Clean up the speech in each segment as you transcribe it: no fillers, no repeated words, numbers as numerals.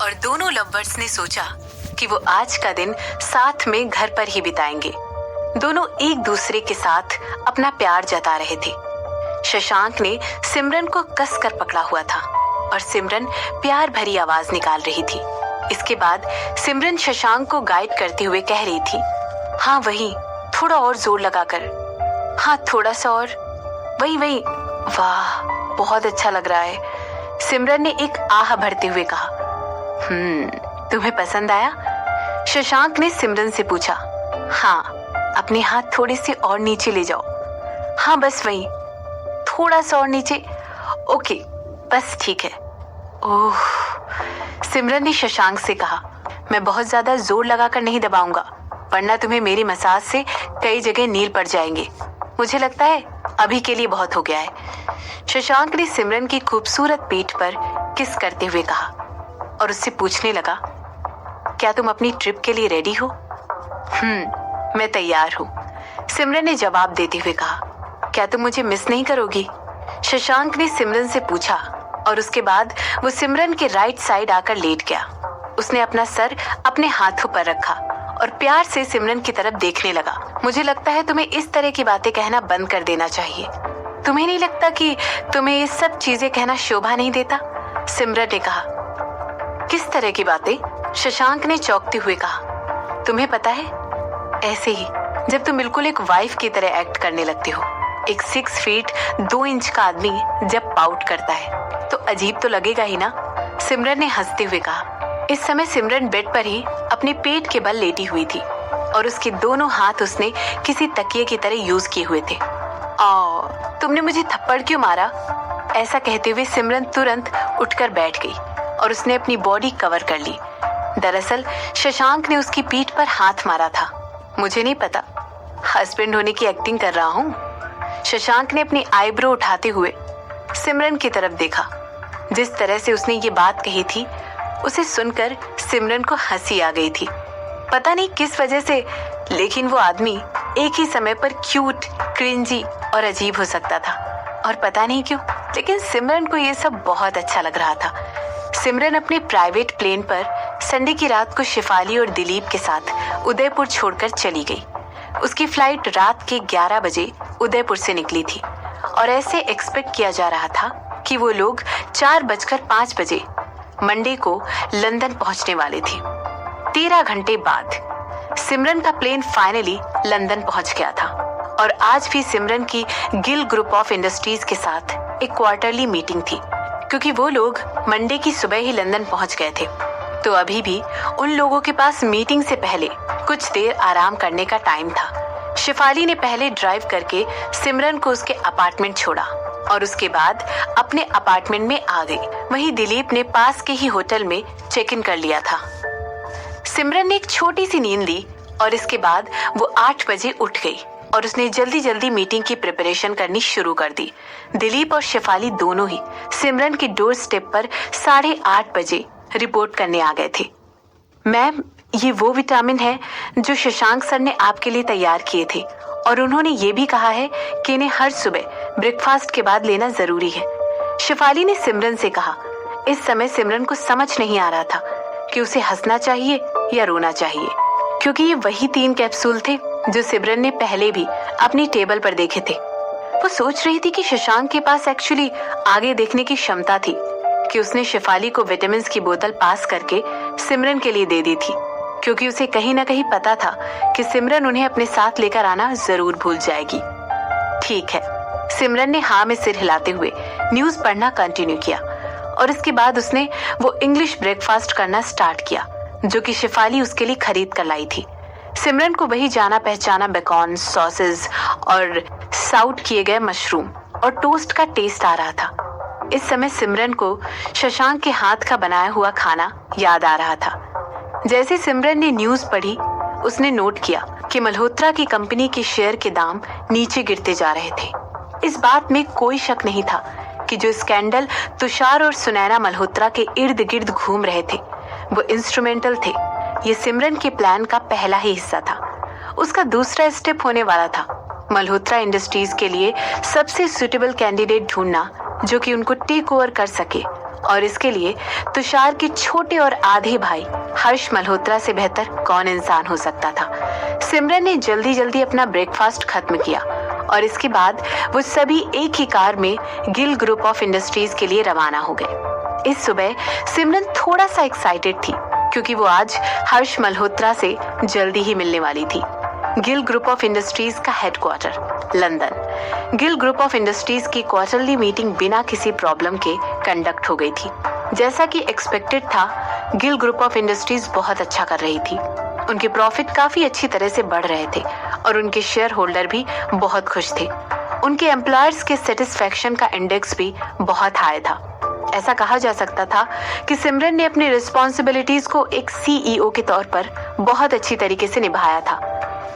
और दोनों लवर्स ने सोचा कि वो आज का दिन साथ में घर पर ही बिताएंगे। दोनों एक दूसरे के साथ अपना प्यार जता रहे थे। शशांक ने सिमरन को कस कर पकड़ा हुआ था और सिमरन प्यार भरी आवाज निकाल रही थी। इसके बाद सिमरन शशांक को गाइड करते हुए कह रही थी, हाँ वही, थोड़ा और जोर लगाकर, हाँ थोड़ा सा और, वही वही, वाह बहुत अच्छा लग रहा है। सिमरन ने एक आह भरते हुए कहा। तुम्हें पसंद आया? शशांक ने सिमरन से पूछा। हाँ, अपने हाथ थोड़े से और नीचे ले जाओ। हाँ बस वही, थोड़ा सा और नीचे। ओके बस ठीक है। ओह, सिमरन ने शशांक से कहा, मैं बहुत ज्यादा जोर लगाकर नहीं दबाऊंगा, वरना तुम्हें मेरी मसाज से कई जगह नील पड़ जाएंगे। मुझे लगता है अभी के लिए बहुत हो गया है। शशांक ने सिमरन की खूबसूरत पीठ पर किस करते हुए कहा और उससे पूछने लगा, क्या तुम अपनी ट्रिप के लिए रेडी हो? मैं तैयार हूँ, सिमरन ने जवाब देते हुए कहा। क्या तुम मुझे मिस नहीं करोगी? शशांक ने सिमरन से पूछा और उसके बाद वो सिमरन के राइट साइड आकर लेट गया। उसने अपना सर अपने हाथों पर रखा और प्यार से सिमरन की तरफ देखने लगा। मुझे लगता है तुम्हें इस तरह की बातें कहना बंद कर देना चाहिए। तुम्हें नहीं लगता कि तुम्हें ये सब चीजें कहना शोभा नहीं देता? सिमरन ने कहा। किस तरह की बातें? शशांक ने चौंकते हुए कहा। तुम्हें पता है, ऐसे ही जब तुम बिल्कुल एक वाइफ की तरह एक्ट करने लगते हो। एक 6 फीट 2 इंच का आदमी जब पाउट करता है तो अजीब तो लगेगा ही ना, सिमरन ने हंसते हुए कहा। इस समय सिमरन बेड पर ही अपने पेट के बल लेटी हुई थी और उसके दोनों हाथ उसने किसी तकिए की तरह यूज किए हुए थे। तुमने मुझे थप्पड़ क्यों मारा? ऐसा कहते हुए सिमरन तुरंत उठकर बैठ गई और उसने अपनी बॉडी कवर कर ली। दरअसल शशांक ने उसकी पीठ पर हाथ मारा था। मुझे नहीं पता, हस्बैंड होने की एक्टिंग कर रहा हूँ। शशांक ने अपनी आईब्रो उठाते हुए सिमरन की तरफ देखा। जिस तरह से उसने ये बात कही थी, उसे सुनकर सिमरन को हंसी आ गई थी। पता नहीं किस वजह से, लेकिन वो आदमी एक ही समय पर क्यूट, क्रिंजी और अजीब हो सकता था। और पता नहीं क्यों, लेकिन सिमरन को ये सब बहुत अच्छा लग रहा था। सिमरन अपने प्राइवेट प्लेन पर संडे की रात को शिफाली और दिलीप के साथ उदयपुर छोड़कर चली गई। उसकी फ्लाइट रात के 11 बजे उदयपुर से निकली थी और ऐसे एक्सपेक्ट किया जा रहा था कि वो लोग 4:05 बजे मंडे को लंदन पहुंचने वाले थे। 13 घंटे बाद सिमरन का प्लेन फाइनली लंदन पहुंच गया था और आज भी सिमरन की गिल ग्रुप ऑफ इंडस्ट्रीज के साथ एक क्वार्टरली मीटिंग थी। क्योंकि वो लोग मंडे की सुबह ही लंदन पहुंच गए थे, तो अभी भी उन लोगों के पास मीटिंग से पहले कुछ देर आराम करने का टाइम था। शिफाली ने पहले ड्राइव करके सिमरन को उसके अपार्टमेंट छोड़ा और उसके बाद अपने अपार्टमेंट में आ गई। वहीं दिलीप ने पास के ही होटल में चेक इन कर लिया था। सिमरन ने एक छोटी सी नींद ली और इसके बाद वो 8 बजे उठ गई और उसने जल्दी जल्दी मीटिंग की प्रिपरेशन करनी शुरू कर दी। दिलीप और शिफाली दोनों ही सिमरन के डोर स्टेप पर 8:30 बजे रिपोर्ट करने आ गए थे। मैम, ये वो विटामिन है जो शशांक सर ने आपके लिए तैयार किए थे और उन्होंने ये भी कहा है कि इन्हें हर सुबह ब्रेकफास्ट के बाद लेना जरूरी है, शिफाली ने सिमरन से कहा। इस समय सिमरन को समझ नहीं आ रहा था कि उसे हंसना चाहिए या रोना चाहिए, क्योंकि ये वही 3 कैप्सूल थे जो सिमरन ने पहले भी अपनी टेबल पर देखे थे। वो सोच रही थी कि शशांक के पास एक्चुअली आगे देखने की क्षमता थी कि उसने शिफाली को विटामिन की बोतल पास करके सिमरन के लिए दे दी थी, क्योंकि उसे कहीं ना कहीं पता था कि सिमरन उन्हें अपने साथ लेकर आना जरूर भूल जाएगी। ठीक है, सिमरन ने हाँ में सिर हिलाते हुए न्यूज पढ़ना कंटिन्यू किया और इसके बाद उसने वो इंग्लिश ब्रेकफास्ट करना स्टार्ट किया जो कि शिफाली उसके लिए खरीद कर लाई थी। सिमरन को वही जाना पहचाना बेकॉन, सॉसेज और साउट किए गए मशरूम और टोस्ट का टेस्ट आ रहा था। इस समय सिमरन को शशांक के हाथ का बनाया हुआ खाना याद आ रहा था। जैसे सिमरन ने न्यूज पढ़ी, उसने नोट किया कि मल्होत्रा की कंपनी के शेयर के दाम नीचे गिरते जा रहे थे। इस बात में कोई शक नहीं था कि जो स्कैंडल तुषार और सुनैना मल्होत्रा के इर्द गिर्द घूम रहे थे वो इंस्ट्रूमेंटल थे। ये सिमरन के प्लान का पहला ही हिस्सा था। उसका दूसरा स्टेप होने वाला था मल्होत्रा इंडस्ट्रीज के लिए सबसे सुटेबल कैंडिडेट ढूंढना जो कि उनको टेक ओवर कर सके और इसके लिए तुषार के छोटे और आधे भाई हर्ष मल्होत्रा से बेहतर कौन इंसान हो सकता था। सिमरन ने जल्दी जल्दी अपना ब्रेकफास्ट खत्म किया और इसके बाद वो सभी एक ही कार में गिल ग्रुप ऑफ इंडस्ट्रीज के लिए रवाना हो गए। इस सुबह सिमरन थोड़ा सा एक्साइटेड थी क्योंकि वो आज हर्ष मल्होत्रा से जल्दी ही मिलने वाली थी। गिल ग्रुप ऑफ इंडस्ट्रीज का headquarter London. Gill group of industries की क्वार्टरली मीटिंग बिना किसी प्रॉब्लम के कंडक्ट हो गई थी। जैसा कि एक्सपेक्टेड था, गिल ग्रुप ऑफ इंडस्ट्रीज बहुत अच्छा कर रही थी। उनके प्रॉफिट काफी अच्छी तरह से बढ़ रहे थे और उनके शेयर होल्डर भी बहुत खुश थे। उनके एम्प्लॉयर्स के सेटिस्फैक्शन का इंडेक्स भी बहुत हाई था। ऐसा कहा जा सकता था कि सिमरन ने अपनी रिस्पॉन्सिबिलिटीज को एक सीईओ के तौर पर बहुत अच्छी तरीके से निभाया था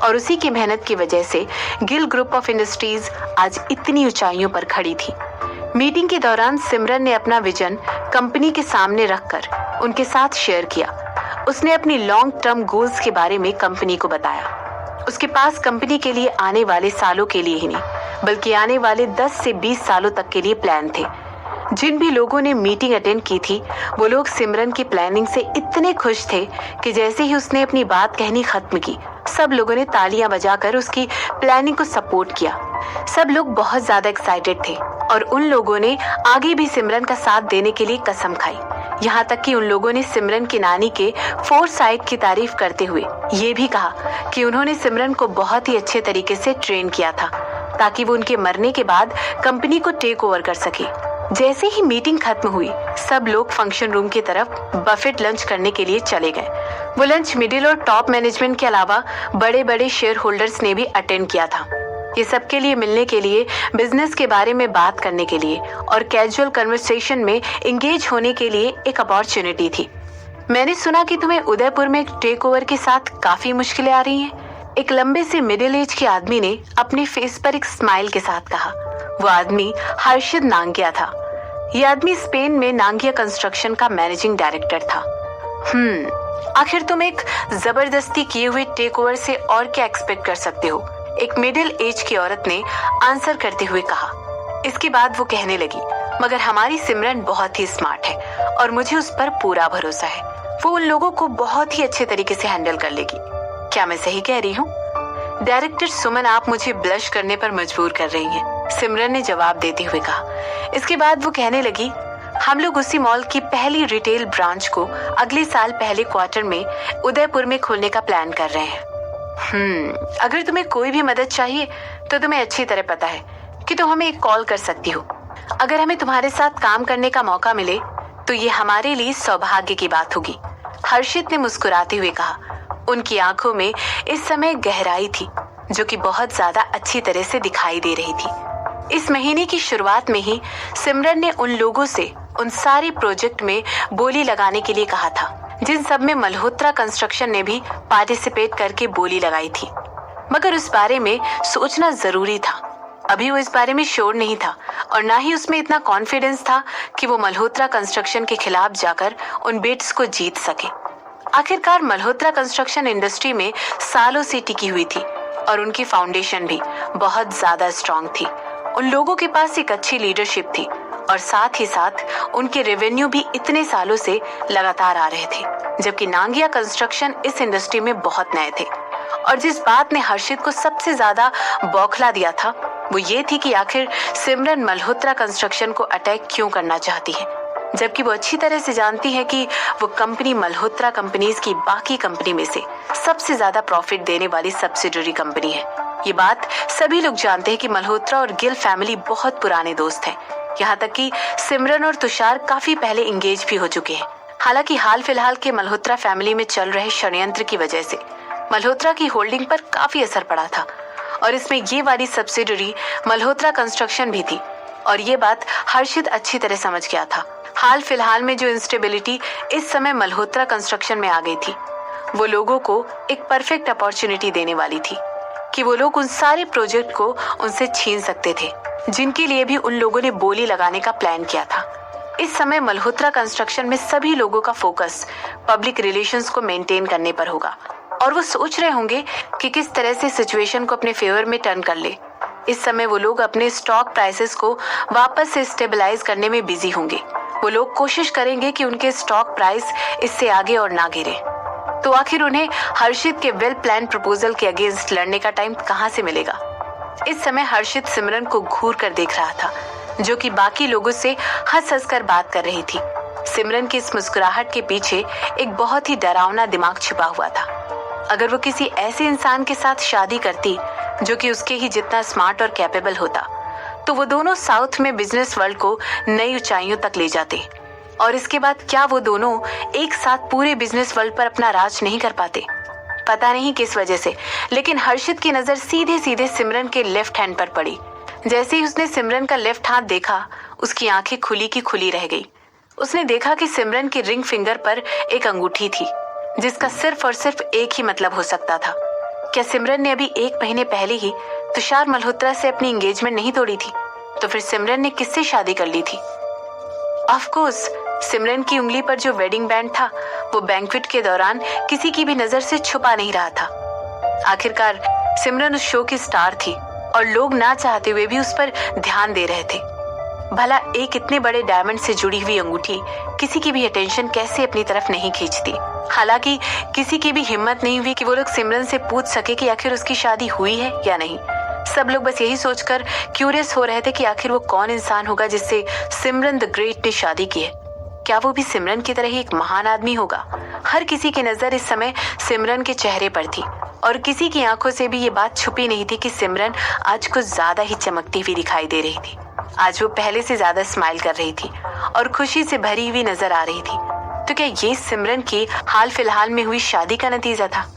और उसी की मेहनत की वजह से गिल ग्रुप ऑफ इंडस्ट्रीज आज इतनी ऊंचाइयों पर खड़ी थी। मीटिंग के दौरान सिमरन ने अपना विजन कंपनी के सामने रखकर उनके साथ शेयर किया। उसने अपनी लॉन्ग टर्म गोल्स के बारे में कंपनी को बताया। उसके पास कंपनी के लिए आने वाले सालों के लिए ही नहीं बल्कि आने वाले 10 से 20 सालों तक के लिए प्लान थे। जिन भी लोगों ने मीटिंग अटेंड की थी वो लोग सिमरन की प्लानिंग से इतने खुश थे कि जैसे ही उसने अपनी बात कहनी खत्म की, सब लोगों ने तालियां बजाकर उसकी प्लानिंग को सपोर्ट किया। सब लोग बहुत ज्यादा एक्साइटेड थे और उन लोगों ने आगे भी सिमरन का साथ देने के लिए कसम खाई। यहाँ तक कि उन लोगों ने सिमरन की नानी के फोरसाइट की तारीफ करते हुए ये भी कहा कि उन्होंने सिमरन को बहुत ही अच्छे तरीके से ट्रेन किया था ताकि वो उनके मरने के बाद कंपनी को टेक ओवर कर सके। जैसे ही मीटिंग खत्म हुई, सब लोग फंक्शन रूम की तरफ बफेट लंच करने के लिए चले गए। वो लंच मिडिल और टॉप मैनेजमेंट के अलावा बड़े बड़े शेयर होल्डर्स ने भी अटेंड किया था। ये सबके लिए मिलने के लिए, बिजनेस के बारे में बात करने के लिए और कैजुअल कन्वर्सेशन में एंगेज होने के लिए एक अपॉर्चुनिटी थी। मैंने सुना कि तुम्हें उदयपुर में टेक ओवर के साथ काफी मुश्किलें आ रही हैं। एक लंबे से मिडिल एज के आदमी ने अपने फेस पर एक स्माइल के साथ कहा। वो आदमी हर्षित नांगिया था। ये आदमी स्पेन में नांगिया कंस्ट्रक्शन का मैनेजिंग डायरेक्टर था। आखिर तुम एक जबरदस्ती किए हुए टेक ओवर से और क्या एक्सपेक्ट कर सकते हो? एक मिडिल एज की औरत ने आंसर करते हुए कहा। इसके बाद वो कहने लगी, मगर हमारी सिमरन बहुत ही स्मार्ट है और मुझे उस पर पूरा भरोसा है। वो उन लोगों को बहुत ही अच्छे तरीके से हैंडल कर लेगी। क्या मैं सही कह रही हूँ? डायरेक्टर सुमन, आप मुझे ब्लश करने पर मजबूर कर रही हैं, सिमरन ने जवाब देते हुए कहा। इसके बाद वो कहने लगी, हम लोग उसी मॉल की पहली रिटेल ब्रांच को अगले साल पहले क्वार्टर में उदयपुर में खोलने का प्लान कर रहे हैं। अगर तुम्हें कोई भी मदद चाहिए तो तुम्हें अच्छी तरह पता है कि तुम हमें एक कॉल कर सकती हो। अगर हमें तुम्हारे साथ काम करने का मौका मिले तो ये हमारे लिए सौभाग्य की बात होगी, हर्षित ने मुस्कुराते हुए कहा। उनकी आंखों में इस समय गहराई थी जो कि बहुत ज्यादा अच्छी तरह से दिखाई दे रही थी। इस महीने की शुरुआत में ही सिमरन ने उन लोगों से उन सारे प्रोजेक्ट में बोली लगाने के लिए कहा था जिन सब में मल्होत्रा कंस्ट्रक्शन ने भी पार्टिसिपेट करके बोली लगाई थी। मगर उस बारे में सोचना जरूरी था। अभी वो इस बारे में श्योर नहीं था और ना ही उसमें इतना कॉन्फिडेंस था कि वो मल्होत्रा कंस्ट्रक्शन के खिलाफ जाकर उन बिड्स को जीत सके। आखिरकार मल्होत्रा कंस्ट्रक्शन इंडस्ट्री में सालों से टिकी हुई थी और उनकी फाउंडेशन भी बहुत ज्यादा स्ट्रांग थी। उन लोगों के पास एक अच्छी लीडरशिप थी और साथ ही साथ उनके रेवेन्यू भी इतने सालों से लगातार आ रहे थे, जबकि नांगिया कंस्ट्रक्शन इस इंडस्ट्री में बहुत नए थे। और जिस बात ने हर्षित को सबसे ज्यादा बौखला दिया था वो ये थी कि आखिर सिमरन मल्होत्रा कंस्ट्रक्शन को अटैक क्यों करना चाहती है, जबकि वो अच्छी तरह से जानती है कि वो कंपनी मल्होत्रा कंपनीज की बाकी कंपनी में से सबसे ज्यादा प्रॉफिट देने वाली सब्सिडरी कंपनी है। ये बात सभी लोग जानते हैं कि मल्होत्रा और गिल फैमिली बहुत पुराने दोस्त हैं। यहाँ तक कि सिमरन और तुषार काफी पहले इंगेज भी हो चुके हैं। हालांकि हाल फिलहाल के मल्होत्रा फैमिली में चल रहे षड्यंत्र की वजह से मल्होत्रा की होल्डिंग पर काफी असर पड़ा था और इसमें ये वाली सब्सिडरी मल्होत्रा कंस्ट्रक्शन भी थी और ये बात हर्षित अच्छी तरह समझ गया था। हाल फिलहाल में जो इंस्टेबिलिटी इस समय मल्होत्रा कंस्ट्रक्शन में आ गई थी वो लोगों को एक परफेक्ट अपॉर्चुनिटी देने वाली थी कि वो लोग उन सारे प्रोजेक्ट को उनसे छीन सकते थे जिनके लिए भी उन लोगों ने बोली लगाने का प्लान किया था। इस समय मल्होत्रा कंस्ट्रक्शन में सभी लोगों का फोकस पब्लिक रिलेशंस को मेंटेन करने पर होगा और वो सोच रहे होंगे कि किस तरह से सिचुएशन को अपने फेवर में टर्न कर ले। इस समय वो लोग अपने स्टॉक प्राइसेस को वापस से स्टेबलाइज करने में बिजी होंगे। वो लोग कोशिश करेंगे कि उनके स्टॉक प्राइस इससे आगे और ना गिरे। तो आखिर उन्हें हर्षित के वेल प्लान प्रपोजल के अगेंस्ट लड़ने का टाइम कहाँ से मिलेगा? इस समय हर्षित सिमरन को घूर कर देख रहा था, जो कि बाकी लोगों से हंस हंस कर बात कर रही थी। सिमरन की इस मुस्कुराहट के पीछे एक बहुत ही डरावना दिमाग छिपा हुआ था। अगर वो किसी ऐसे इंसान के साथ शादी करती जो कि उसके ही जितना स्मार्ट और कैपेबल होता, तो वो दोनों साउथ में बिजनेस वर्ल्ड को नई ऊंचाइयों तक ले जाते। और इसके बाद क्या वो दोनों एक साथ पूरे बिजनेस वर्ल्ड पर अपना राज नहीं कर पाते? पता नहीं किस वजह से, लेकिन हर्षित की नजर सीधे सीधे सिमरन के लेफ्ट हैंड पर पड़ी। जैसे ही उसने सिमरन का लेफ्ट हाथ देखा, उसकी आंखें खुली की खुली रह गई। उसने देखा कि सिमरन की रिंग फिंगर पर एक अंगूठी थी, जिसका सिर्फ और सिर्फ एक ही मतलब हो सकता था। क्या सिमरन ने अभी 1 महीने पहले ही तुषार मल्होत्रा से अपनी एंगेजमेंट नहीं तोड़ी थी? तो फिर सिमरन ने किससे शादी कर ली थी? ऑफ कोर्स, सिमरन की उंगली पर जो वेडिंग बैंड था, वो बैंक्वेट के दौरान किसी की भी नजर से छुपा नहीं रहा था। आखिरकार सिमरन उस शो की स्टार थी और लोग ना चाहते हुए भी उस पर ध्यान दे रहे थे। भला एक इतने बड़े डायमंड से जुड़ी हुई अंगूठी किसी की भी अटेंशन कैसे अपनी तरफ नहीं खींचती? हालांकि किसी की भी हिम्मत नहीं हुई कि वो लोग सिमरन से पूछ सके कि आखिर उसकी शादी हुई है या नहीं। सब लोग बस यही सोचकर क्यूरियस हो रहे थे कि आखिर वो कौन इंसान होगा जिससे सिमरन द ग्रेट ने शादी की है। क्या वो भी सिमरन की तरह ही एक महान आदमी होगा? हर किसी की नजर इस समय सिमरन के चेहरे पर थी और किसी की आंखों से भी ये बात छुपी नहीं थी कि सिमरन आज कुछ ज्यादा ही चमकती हुई दिखाई दे रही थी। आज वो पहले से ज्यादा स्माइल कर रही थी और खुशी से भरी हुई नजर आ रही थी। तो क्या ये सिमरन की हाल फिलहाल में हुई शादी का नतीजा था?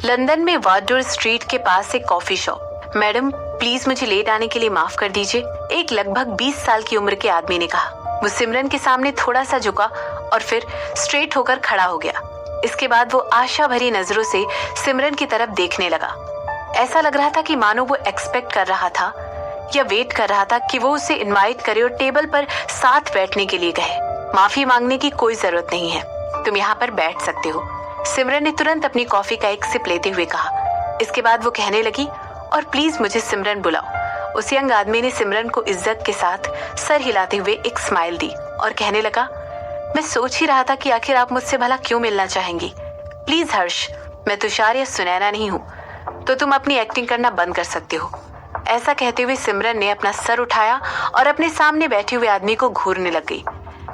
लंदन में वार्डोर स्ट्रीट के पास एक कॉफी शॉप। मैडम, प्लीज मुझे लेट आने के लिए माफ कर दीजिए, एक लगभग 20 साल की उम्र के आदमी ने कहा। वो सिमरन के सामने थोड़ा सा झुका और फिर स्ट्रेट होकर खड़ा हो गया। इसके बाद वो आशा भरी नजरों से सिमरन की तरफ देखने लगा। ऐसा लग रहा था कि मानो वो एक्सपेक्ट कर रहा था या वेट कर रहा था कि वो उसे इनवाइट करे और टेबल पर साथ बैठने के लिए कहे। माफी मांगने की कोई जरूरत नहीं है, तुम यहाँ पर बैठ सकते हो, सिमरन ने तुरंत अपनी कॉफी का एक सिप लेते हुए कहा। इसके बाद वो कहने लगी, और प्लीज मुझे सिमरन बुलाओ। उस यंग आदमी ने सिमरन को इज्जत के साथ सर हिलाते हुए एक स्माइल दी और कहने लगा, मैं सोच ही रहा था कि आखिर आप मुझसे भला क्यों मिलना चाहेंगी। प्लीज हर्ष, मैं तुषार या सुनैना नहीं हूँ, तो तुम अपनी एक्टिंग करना बंद कर सकते हो। ऐसा कहते हुए सिमरन ने अपना सर उठाया और अपने सामने बैठे हुए आदमी को घूरने लग गई।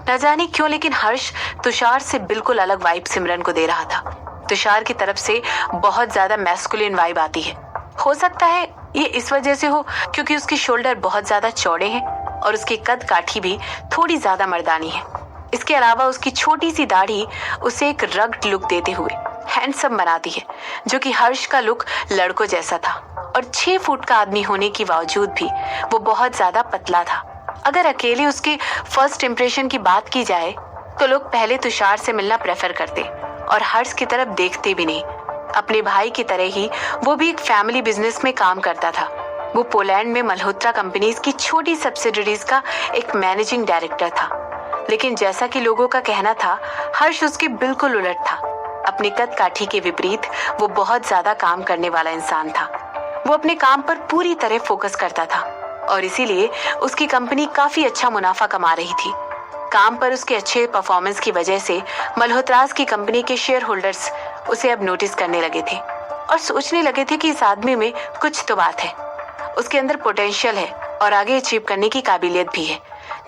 न जाने क्यों, लेकिन हर्ष तुषार से बिल्कुल अलग वाइब सिमरन को दे रहा था। तुषार की तरफ से बहुत ज्यादा मैस्कुलिन वाइब आती है। हो सकता है ये इस वजह से हो क्योंकि उसके शोल्डर बहुत ज्यादा चौड़े हैं और उसकी कद काठी भी थोड़ी ज्यादा मर्दानी है। इसके अलावा उसकी छोटी सी दाढ़ी उसे एक रग्ड लुक देते हुए हैंडसम बनाती है, जो कि हर्ष का लुक लड़कों जैसा था और 6 फुट का आदमी होने के बावजूद भी वो बहुत ज्यादा पतला था। अगर अकेले उसके फर्स्ट इंप्रेशन की बात की जाए तो लोग पहले तुषार से मिलना प्रेफर करते और हर्ष की तरफ देखते भी नहीं। अपने भाई की तरह ही वो भी एक फैमिली बिजनेस में काम करता था। वो पोलैंड में मल्होत्रा कंपनीज की छोटी सब्सिडरीज का एक मैनेजिंग डायरेक्टर था। लेकिन जैसा कि लोगों का कहना था, हर्ष उसके बिल्कुल उलट था। अपनी कद काठी के विपरीत वो बहुत ज्यादा काम करने वाला इंसान था। वो अपने काम पर पूरी तरह फोकस करता था और इसीलिए उसकी कंपनी काफी अच्छा मुनाफा कमा रही थी। काम पर उसके अच्छे परफॉर्मेंस की वजह से मल्होत्रास की कंपनी के शेयर होल्डर्स उसे अब नोटिस करने लगे थे और सोचने लगे थे कि इस आदमी में कुछ तो बात है, उसके अंदर पोटेंशियल है और आगे अचीव करने की काबिलियत भी है।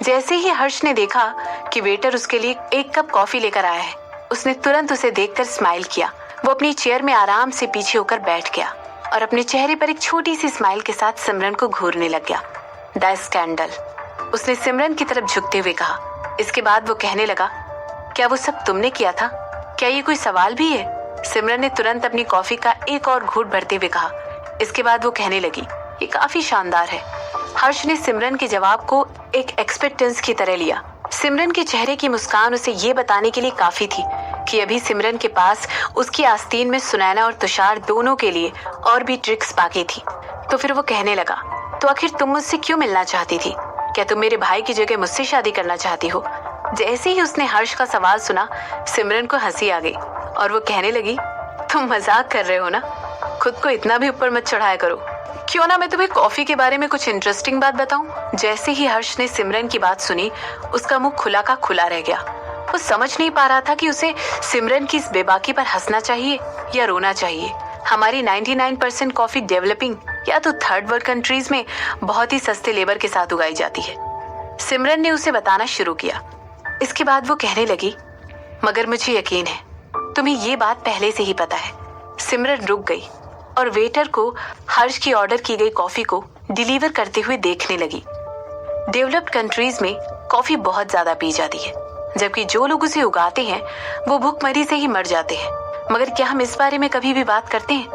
जैसे ही हर्ष ने देखा कि वेटर उसके लिए एक कप कॉफी लेकर आया है, उसने तुरंत उसे देखकर स्माइल किया। वो अपनी चेयर में आराम से पीछे होकर बैठ गया और अपने चेहरे पर एक छोटी सी स्माइल के साथ सिमरन को घूरने लग गया। द स्कैंडल, उसने सिमरन की तरफ झुकते हुए कहा। इसके बाद वो कहने लगा, क्या वो सब तुमने किया था? क्या ये कोई सवाल भी है? सिमरन ने तुरंत अपनी कॉफी का एक और घूंट भरते हुए कहा। इसके बाद वो कहने लगी, ये काफी शानदार है। हर्ष ने सिमरन के जवाब को एक एक्सपेक्टेंस की तरह लिया। सिमरन के चेहरे की मुस्कान उसे ये बताने के लिए काफी थी कि अभी सिमरन के पास उसकी आस्तीन में सुनैना और तुषार दोनों के लिए और भी ट्रिक्स बाकी थी। तो फिर वो कहने लगा, तो आखिर तुम मुझसे क्यों मिलना चाहती थी? क्या तुम मेरे भाई की जगह मुझसे शादी करना चाहती हो? जैसे ही उसने हर्ष का सवाल सुना, सिमरन को हंसी आ गई और वो कहने लगी, तुम मजाक कर रहे हो ना, खुद को इतना भी ऊपर मत चढ़ाया करो। क्यों ना मैं तुम्हें कॉफी के बारे में कुछ इंटरेस्टिंग बात बताऊं। जैसे ही हर्ष ने सिमरन की बात सुनी, उसका मुंह खुला का खुला रह गया। वो समझ नहीं पा रहा था कि उसे सिमरन की इस बेबाकी पर हंसना चाहिए या रोना चाहिए। हमारी 99% कॉफी डेवलपिंग या तो थर्ड वर्ल्ड कंट्रीज में बहुत ही सस्ते लेबर के साथ उगाई जाती है। सिमरन ने उसे बताना शुरू किया। इसके बाद वो कहने लगी, मगर मुझे यकीन है तुम्हें ये बात पहले से ही पता है। सिमरन रुक गई और वेटर को हर्ष की ऑर्डर की गई कॉफी को डिलीवर करते हुए देखने लगी। डेवलप्ड कंट्रीज में कॉफी बहुत ज्यादा पी जाती है, जबकि जो लोग उसे उगाते हैं वो भूखमरी से ही मर जाते हैं। मगर क्या हम इस बारे में कभी भी बात करते हैं?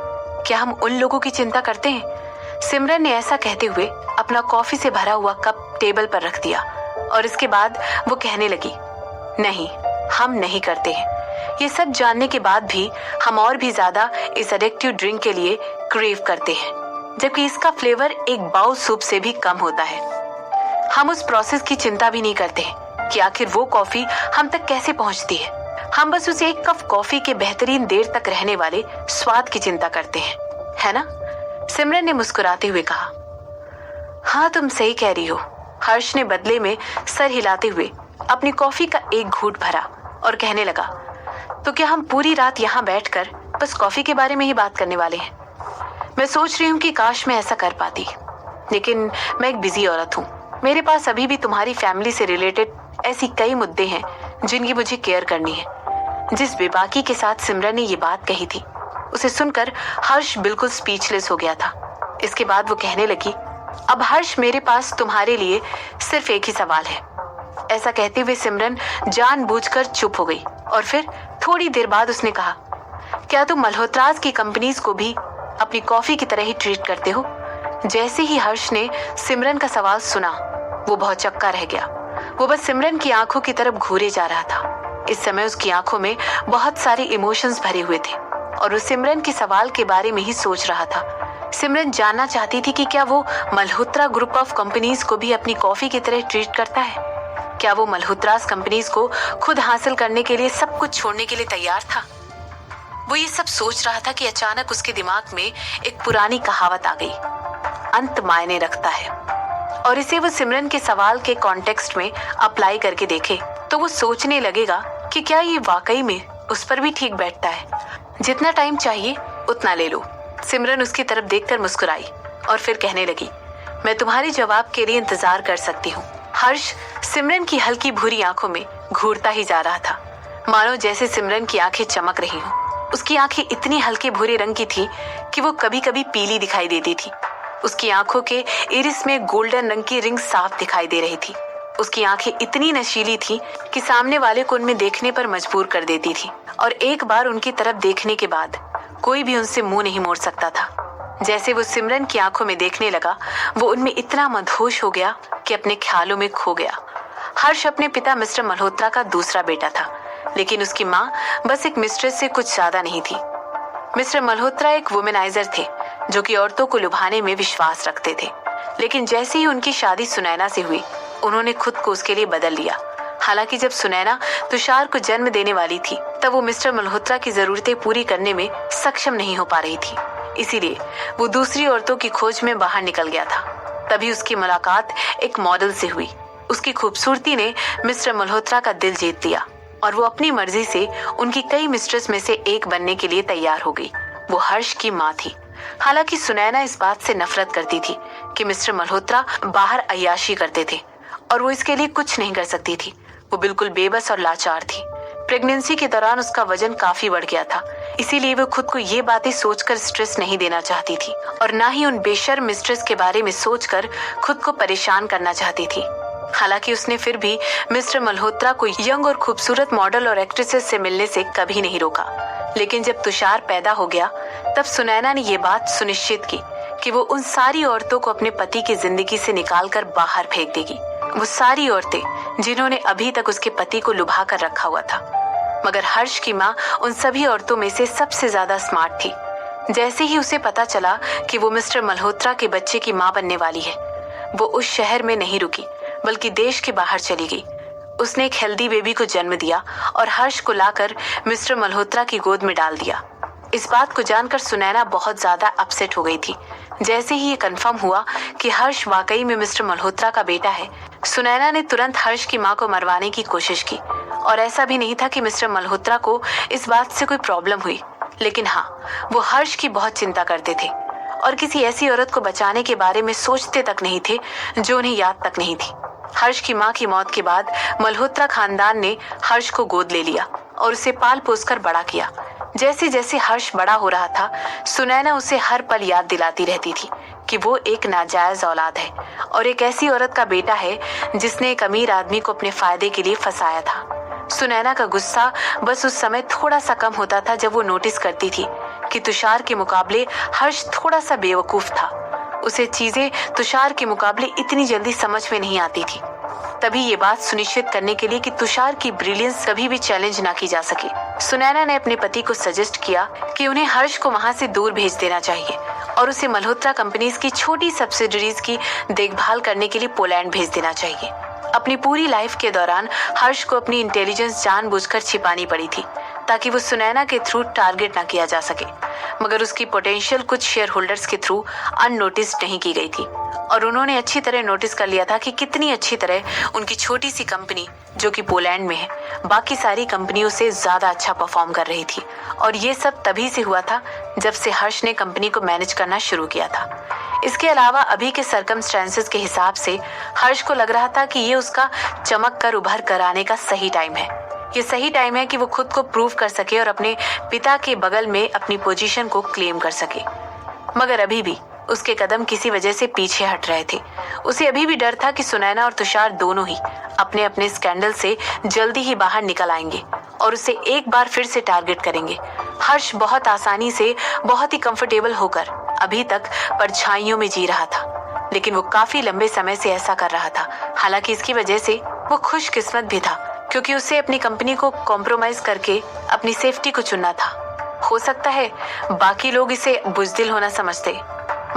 क्या हम उन लोगों की चिंता करते हैं? सिमरन ने ऐसा कहते हुए अपना कॉफी से भरा हुआ कप टेबल पर रख दिया और इसके बाद वो कहने लगी, नहीं, हम नहीं करते हैं। ये सब जानने के बाद भी हम और भी ज्यादा इस एडिक्टिव ड्रिंक के लिए क्रेव करते हैं, जबकि इसका फ्लेवर एक बाउल सूप से भी कम होता है। हम उस प्रोसेस की चिंता भी नहीं करते हैं कि आखिर वो कॉफी हम तक कैसे पहुंचती है। हम बस उसे एक कप कॉफी के बेहतरीन देर तक रहने वाले स्वाद की चिंता करते हैं, है ना? सिमरन ने मुस्कुराते हुए कहा। हाँ, तुम सही कह रही हो। हर्ष ने बदले में सर हिलाते हुए अपनी कॉफी का एक घूंट भरा और कहने लगा, तो क्या हम पूरी रात यहाँ बैठकर बस कॉफी के बारे में ही बात करने वाले हैं? मैं सोच रही हूँ कि काश मैं ऐसा कर पाती, लेकिन मैं एक बिजी औरत हूँ। मेरे पास अभी भी तुम्हारी फैमिली से रिलेटेड ऐसी कई मुद्दे हैं जिनकी मुझे केयर करनी है। जिस बेबाकी के साथ सिमरन ने ये बात कही थी, उसे सुनकर हर्ष बिल्कुल स्पीचलेस हो गया था। इसके बाद वो कहने लगी, अब हर्ष, मेरे पास तुम्हारे लिए सिर्फ एक ही सवाल है। ऐसा कहते हुए सिमरन जानबूझकर चुप हो गई और फिर थोड़ी देर बाद उसने कहा, क्या तुम मल्होत्रास की कंपनीज को भी अपनी कॉफी की तरह ही ट्रीट करते हो? जैसे ही हर्ष ने सिमरन का सवाल सुना, वो बहुत चक्का रह गया। वो बस सिमरन की आंखों की तरफ घूरे जा रहा था। इस समय उसकी आंखों में बहुत सारे इमोशंस भरे हुए थे और वो सिमरन के सवाल के बारे में ही सोच रहा था। सिमरन जानना चाहती थी कि क्या वो मल्होत्रा ग्रुप ऑफ कंपनीज को भी अपनी कॉफी की तरह ट्रीट करता है? क्या वो मल्होत्रास कंपनीज को खुद हासिल करने के लिए सब कुछ छोड़ने के लिए तैयार था? वो ये सब सोच रहा था कि अचानक उसके दिमाग में एक पुरानी कहावत आ गई, अंत मायने रखता है। और इसे वो सिमरन के सवाल के कॉन्टेक्स्ट में अप्लाई करके देखे तो वो सोचने लगेगा कि क्या ये वाकई में उस पर भी ठीक बैठता है। जितना टाइम चाहिए उतना ले लो। सिमरन उसकी तरफ देखकर मुस्कुराई और फिर कहने लगी, मैं तुम्हारे जवाब के लिए इंतजार कर सकती हूँ। हर्ष सिमरन की हल्की भूरी आंखों में घूरता ही जा रहा था, मानो जैसे सिमरन की आंखें चमक रही हों। उसकी आंखें इतनी हल्के भूरे रंग की थी कि वो कभी कभी पीली दिखाई देती थी। उसकी आंखों के इरिस में गोल्डन रंग की रिंग साफ दिखाई दे रही थी। उसकी आंखें इतनी नशीली थी कि सामने वाले को उनमें देखने पर मजबूर कर देती थी और एक बार उनकी तरफ देखने के बाद कोई भी उनसे मुंह नहीं मोड़ सकता था। जैसे वो सिमरन की आंखों में देखने लगा, वो उनमें इतना मदहोश हो गया कि अपने ख्यालों में खो गया। हर्ष अपने पिता मिस्टर मल्होत्रा का दूसरा बेटा था, लेकिन उसकी माँ बस एक मिस्ट्रेस से कुछ ज्यादा नहीं थी। मिस्टर मल्होत्रा एक वुमेनाइजर थे जो कि औरतों को लुभाने में विश्वास रखते थे, लेकिन जैसे ही उनकी शादी सुनैना से हुई, उन्होंने खुद को उसके लिए बदल लिया। हालांकि जब सुनैना तुषार को जन्म देने वाली थी, तब वो मिस्टर मल्होत्रा की जरूरतें पूरी करने में सक्षम नहीं हो पा रही थी। इसीलिए वो दूसरी औरतों की खोज में बाहर निकल गया था। तभी उसकी मुलाकात एक मॉडल से हुई। उसकी खूबसूरती ने मिस्टर मल्होत्रा का दिल जीत लिया और वो अपनी मर्जी से उनकी कई मिस्ट्रेस में से एक बनने के लिए तैयार हो गई। वो हर्ष की माँ थी। हालांकि सुनैना इस बात से नफरत करती थी कि मिस्टर मल्होत्रा बाहर अय्याशी करते थे और वो इसके लिए कुछ नहीं कर सकती थी। वो बिल्कुल बेबस और लाचार थी। प्रेगनेंसी के दौरान उसका वजन काफी बढ़ गया था, इसीलिए वो खुद को ये बातें सोचकर स्ट्रेस नहीं देना चाहती थी और ना ही उन बेशर्म मिस्ट्रेस के बारे में सोचकर खुद को परेशान करना चाहती थी। हालांकि उसने फिर भी मिस्टर मल्होत्रा को यंग और खूबसूरत मॉडल और एक्ट्रेसेस से मिलने से कभी नहीं रोका। लेकिन जब तुषार पैदा हो गया, तब सुनैना ने ये बात सुनिश्चित की कि वो उन सारी औरतों को अपने पति की जिंदगी से निकालकर बाहर फेंक देगी। वो सारी औरतें जिन्होंने अभी तक उसके पति को लुभा कर रखा हुआ था। मगर हर्ष की माँ उन सभी औरतों में से सबसे ज्यादा स्मार्ट थी। जैसे ही उसे पता चला कि वो मिस्टर मल्होत्रा के बच्चे की माँ बनने वाली है, वो उस शहर में नहीं रुकी बल्कि देश के बाहर चली गई। उसने एक हेल्दी बेबी को जन्म दिया और हर्ष को लाकर मिस्टर मल्होत्रा की गोद में डाल दिया। इस बात को जानकर सुनैना बहुत ज्यादा अपसेट हो गई थी। जैसे ही ये कंफर्म हुआ कि हर्ष वाकई में मिस्टर मल्होत्रा का बेटा है, सुनैना ने तुरंत हर्ष की मां को मरवाने की कोशिश की। और ऐसा भी नहीं था कि मिस्टर मल्होत्रा को इस बात से कोई प्रॉब्लम हुई, लेकिन हाँ, वो हर्ष की बहुत चिंता करते थे और किसी ऐसी औरत को बचाने के बारे में सोचते तक नहीं थे जो उन्हें याद तक नहीं थी। हर्ष की मां की मौत के बाद मल्होत्रा खानदान ने हर्ष को गोद ले लिया और उसे पाल पोस कर बड़ा किया। जैसे जैसे हर्ष बड़ा हो रहा था, सुनैना उसे हर पल याद दिलाती रहती थी कि वो एक नाजायज औलाद है और एक ऐसी औरत का बेटा है जिसने एक अमीर आदमी को अपने फायदे के लिए फंसाया था। सुनैना का गुस्सा बस उस समय थोड़ा सा कम होता था जब वो नोटिस करती थी कि तुषार के मुकाबले हर्ष थोड़ा सा बेवकूफ था। उसे चीजें तुषार के मुकाबले इतनी जल्दी समझ में नहीं आती थी। तभी ये बात सुनिश्चित करने के लिए कि तुषार की ब्रिलियंस कभी भी चैलेंज ना की जा सके, सुनैना ने अपने पति को सजेस्ट किया कि उन्हें हर्ष को वहां से दूर भेज देना चाहिए और उसे मल्होत्रा कंपनीज की छोटी सब्सिडरीज की देखभाल करने के लिए पोलैंड भेज देना चाहिए। अपनी पूरी लाइफ के दौरान हर्ष को अपनी इंटेलिजेंस जानबूझकर छिपानी पड़ी थी ताकि वो सुनैना के थ्रू टारगेट ना किया जा सके, मगर उसकी पोटेंशियल कुछ शेयर होल्डर्स के थ्रू अननोटिस्ड नहीं की गई थी और उन्होंने अच्छी तरह नोटिस कर लिया था कि कितनी अच्छी तरह उनकी छोटी सी कंपनी जो कि पोलैंड में है बाकी सारी कंपनियों से ज्यादा अच्छा परफॉर्म कर रही थी। और ये सब तभी से हुआ था जब से हर्ष ने कंपनी को मैनेज करना शुरू किया था। इसके अलावा अभी के सर्कमस्टेंसेस के हिसाब से हर्ष को लग रहा था कि ये उसका चमक कर उभर कर आने का सही टाइम है। ये सही टाइम है कि वो खुद को प्रूव कर सके और अपने पिता के बगल में अपनी पोजीशन को क्लेम कर सके। मगर अभी भी उसके कदम किसी वजह से पीछे हट रहे थे। उसे अभी भी डर था कि सुनैना और तुषार दोनों ही अपने अपने स्कैंडल से जल्दी ही बाहर निकल आएंगे और उसे एक बार फिर से टारगेट करेंगे। हर्ष बहुत आसानी से बहुत ही कंफर्टेबल होकर अभी तक परछाइयों में जी रहा था, लेकिन वो काफी लंबे समय से ऐसा कर रहा था। हालांकि इसकी वजह से वो खुशकिस्मत भी था क्योंकि उसे अपनी कंपनी को कॉम्प्रोमाइज करके अपनी सेफ्टी को चुनना था। हो सकता है बाकी लोग इसे बुज़दिल होना समझते,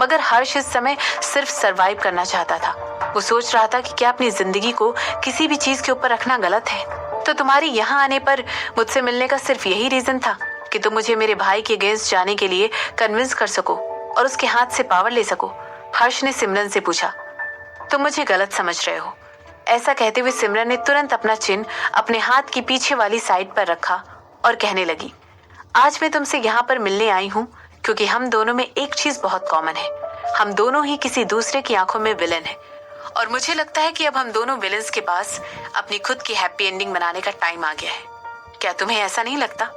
मगर हर्ष इस समय सिर्फ सरवाइव करना चाहता था। वो सोच रहा था कि क्या अपनी जिंदगी को किसी भी चीज के ऊपर रखना गलत है? तो तुम्हारी यहाँ आने पर मुझसे मिलने का सिर्फ यही रीजन था कि तुम मुझे मेरे भाई के अगेंस्ट जाने के लिए कन्विंस कर सको और उसके हाथ से पावर ले सको? हर्ष ने सिमरन से पूछा। तुम मुझे गलत समझ रहे हो। ऐसा कहते हुए सिमरन ने तुरंत अपना चिन्ह अपने हाथ की पीछे वाली साइड पर रखा और कहने लगी, आज मैं तुमसे यहाँ पर मिलने आई हूँ क्योंकि हम दोनों में एक चीज बहुत कॉमन है। हम दोनों ही किसी दूसरे की आंखों में विलन हैं और मुझे लगता है कि अब हम दोनों विलन्स के पास अपनी खुद की हैप्पी एंडिंग बनाने का टाइम आ गया है। क्या तुम्हें ऐसा नहीं लगता?